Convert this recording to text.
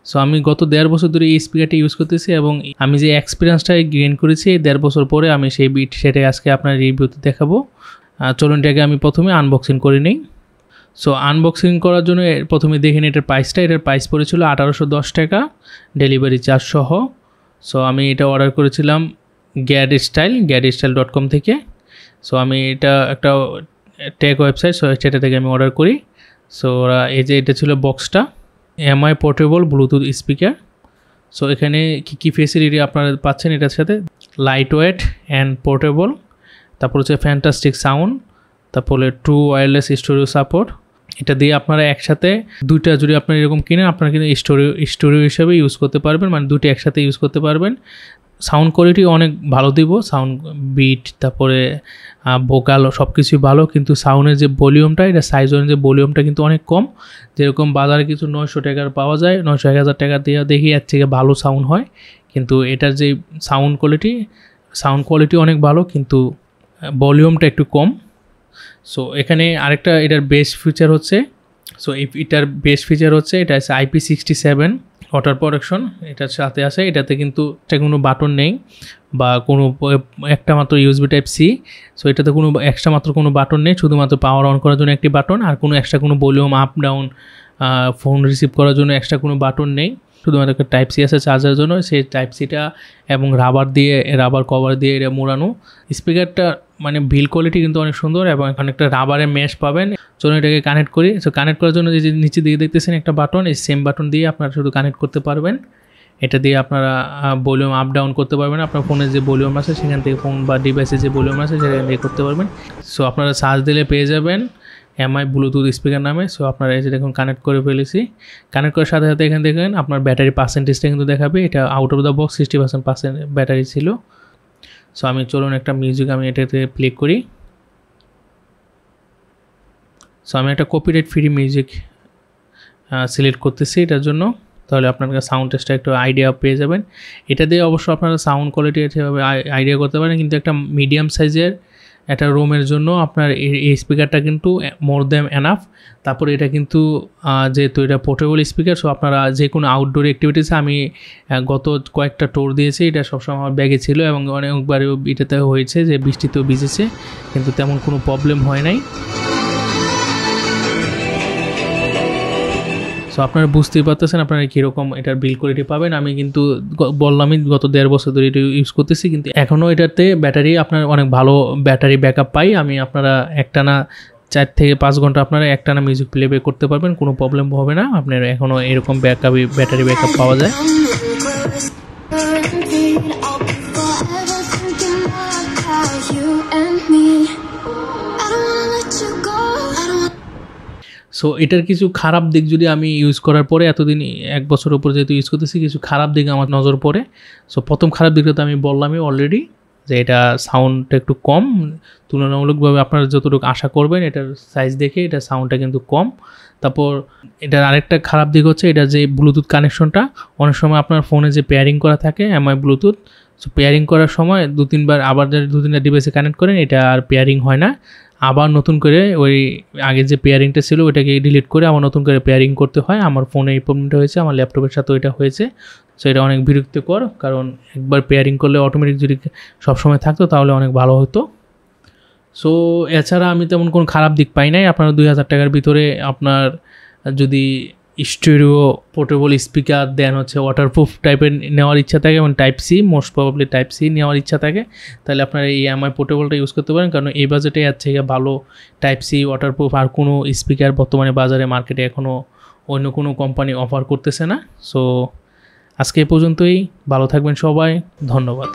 So আমি গত 1.5 বছর ধরে এই স্পিকারটা ইউজ করতেছি এবং আমি যে এক্সপিরিয়েন্সটা গেইন করেছি 1.5 বছর পরে আমি সেই সেটাই আজকে আপনার রিভিউতে দেখাবো। চলুন এটাকে আমি প্রথমে আনবক্সিং করে নিই। সো আনবক্সিং করার জন্য প্রথমে দেখে নিই এটার প্রাইসটা। এটার প্রাইস পড়েছিল 1810 টাকা ডেলিভারি চার্জ সহ। সো আমি এটা অর্ডার করেছিলাম gadgetstyle.com থেকে। সো আমি এটা একটা টেক ওয়েবসাইট, সো সেটা থেকে আমি অর্ডার করি। সো এই যে এটা ছিল বক্সটা, MI portable Bluetooth speaker. So এখানে কী ফেসিলিটি আপনারা পাচ্ছেন এটার সাথে, লাইট ওয়েট অ্যান্ড পোর্টেবল, তারপর হচ্ছে ফ্যান্টাস্টিক সাউন্ড, তারপরে ট্রু ওয়্যারলেস স্টোরিও সাপোর্ট। এটা দিয়ে আপনারা একসাথে দুইটা যদি আপনারা এরকম কিনেন আপনারা কিন্তু স্টোরিও হিসাবে ইউজ করতে পারবেন, মানে দুটি একসাথে ইউজ করতে পারবেন। সাউন্ড কোয়ালিটি অনেক ভালো দিব, সাউন্ড বিট তারপরে ভোকাল সব কিছুই ভালো, কিন্তু সাউন্ডের যে ভলিউমটা, এটা সাইজ অনুযায়ী ভলিউমটা কিন্তু অনেক কম। যেরকম বাজারে কিছু 900 টাকার পাওয়া যায়, 900-1000 টাকা দিয়ে দেখি এর থেকে ভালো সাউন্ড হয়, কিন্তু এটার যে সাউন্ড কোয়ালিটি অনেক ভালো, কিন্তু ভলিউমটা একটু কম। সো এখানে আরেকটা এটার বেস্ট ফিচার হচ্ছে, এটা আছে IP67 ওয়াটার প্রোটেকশন, এটার সাথে আছে। এটাতে কিন্তু কোনো বাটন নেই বা কোনো একটা মাত্র USB Type-C। সো এটাতে কোনো এক্সট্রা মাত্র কোনো বাটন নেই, শুধুমাত্র পাওয়ার অন করার জন্য একটি বাটন, আর কোনো এক্সট্রা কোনো volume up down phone receive করার জন্য এক্সট্রা কোনো বাটন নেই। শুধুমাত্র একটা Type-C আছে চার্জারের জন্য, সেই Type-Cটা এবং রাবার কভার দিয়ে এটা মোড়ানো। স্পিকারটা মানে বিল কোয়ালিটি কিন্তু অনেক সুন্দর এবং অনেকটা রাবারের মেশ পাবেন। চলুন এটাকে কানেক্ট করি। সো কানেক্ট করার জন্য যে নিচে দিকে দেখতেছেন একটা বাটন, এই সেম বাটন দিয়ে আপনারা শুধু কানেক্ট করতে পারবেন। এটা দিয়ে আপনারা ভলিউম আপ ডাউন করতে পারবেন, আপনার ফোনের যে ভলিউম আছে সেখান থেকে, ফোন বা ডিভাইসের যে ভলিউম আছে সেখান থেকে করতে পারবেন। সো আপনারা সার্চ দিলে পেয়ে যাবেন এমআই ব্লুটুথ স্পিকার নামে। সো আপনারা এই যে দেখুন কানেক্ট করে ফেলেছি। কানেক্ট করার সাথে সাথে এখানে দেখেন আপনার ব্যাটারি পার্সেন্টেজটা কিন্তু দেখাবে। এটা out of the box 60% battery ছিল। সো আমি চলুন একটা মিউজিক আমি এটাতে প্লে করি। সো আমি একটা কপিরাইট ফ্রি মিউজিক সিলেক্ট করতেছি এটার জন্য, তাহলে আপনার সাউন্ড টেস্টটা একটু আইডিয়া পেয়ে যাবেন। এটা দিয়ে অবশ্য আপনারা সাউন্ড কোয়ালিটি সেভাবে আইডিয়া করতে পারেন, কিন্তু একটা মিডিয়াম সাইজের একটা রুমের জন্য আপনার এই স্পিকারটা কিন্তু মোর দ্যান এনাফ। তারপরে এটা কিন্তু যেহেতু এটা পোর্টেবল স্পিকার, সো আপনারা যে কোনো আউটডোর অ্যাক্টিভিটিসে, আমি গত কয়েকটা ট্যুর দিয়েছি, এটা সবসময় আমার ব্যাগে ছিল এবং অনেকবারও এটাতে হয়েছে যে বৃষ্টিতেও ভিজেছে, কিন্তু তেমন কোনো প্রবলেম হয় নাই। সো আপনারা বুঝতেই পারতেছেন আপনারা কীরকম এটার বিল কোয়ালিটি পাবেন। আমি কিন্তু বললামই গত 1.5 বছর ধরে এটা ইউজ করতেছি, কিন্তু এখনও এটাতে ব্যাটারি আপনার অনেক ভালো ব্যাটারি ব্যাকআপ পাই। আমি আপনারা একটানা 4 থেকে 5 ঘন্টা আপনারা একটানা মিউজিক প্লেব্যাক করতে পারবেন, কোনো প্রবলেম হবে না। আপনার এখনও এরকম ব্যাটারি ব্যাকআপ পাওয়া যায়। সো এটার কিছু খারাপ দিক যদি আমি ইউজ করার পরে, এতদিন 1 বছরের উপর যেহেতু ইউজ করতেছি, কিছু খারাপ দিক আমার নজর পড়ে। সো প্রথম খারাপ দিকটা তো আমি বললামই অলরেডি, যে এটা সাউন্ডটা একটু কম তুলনামূলকভাবে। আপনারা যতটুকু আশা করবেন এটার সাইজ দেখে, এটা সাউন্ডটা কিন্তু কম। তারপর এটার আরেকটা খারাপ দিক হচ্ছে এটা যে ব্লুটুথ কানেকশনটা, অনেক সময় আপনার ফোনে যে পেয়ারিং করা থাকে এমআই ব্লুটুথ, সো পেয়ারিং করার সময় 2-3বার আবার 2-3টা ডিভাইসে কানেক্ট করেন, এটা আর পেয়ারিং হয় না। আবার নতুন করে ওই আগে যে পেয়ারিংটা ছিল ওইটাকে ডিলিট করে আবার নতুন করে পেয়ারিং করতে হয়। আমার ফোনে এই প্রবলেমটা হয়েছে, আমার ল্যাপটপের সাথেও এটা হয়েছে। সো এটা অনেক বিরক্তিকর, কারণ একবার পেয়ারিং করলে অটোমেটিক যদি সবসময় থাকতো তাহলে অনেক ভালো হতো। সো এছাড়া আমি তেমন কোনো খারাপ দিক পাই নাই। আপনারা 2000 টাকার ভিতরে আপনার যদি স্টেরিও পোর্টেবল স্পিকার দেন হচ্ছে ওয়াটারপ্রুফ টাইপের নেওয়ার ইচ্ছা থাকে এবং Type-C, মোস্ট প্রবাবলি Type-C নেওয়ার ইচ্ছা থাকে, তাহলে আপনারা এই এমআই পোর্টেবলটা ইউজ করতে পারেন, কারণ এই বাজেটে এর থেকে ভালো Type-C ওয়াটারপ্রুফ আর কোনো স্পিকার বর্তমানে বাজারে মার্কেটে এখনও অন্য কোনো কোম্পানি অফার করতেছে না। সো আজকে এই পর্যন্তই, ভালো থাকবেন সবাই, ধন্যবাদ।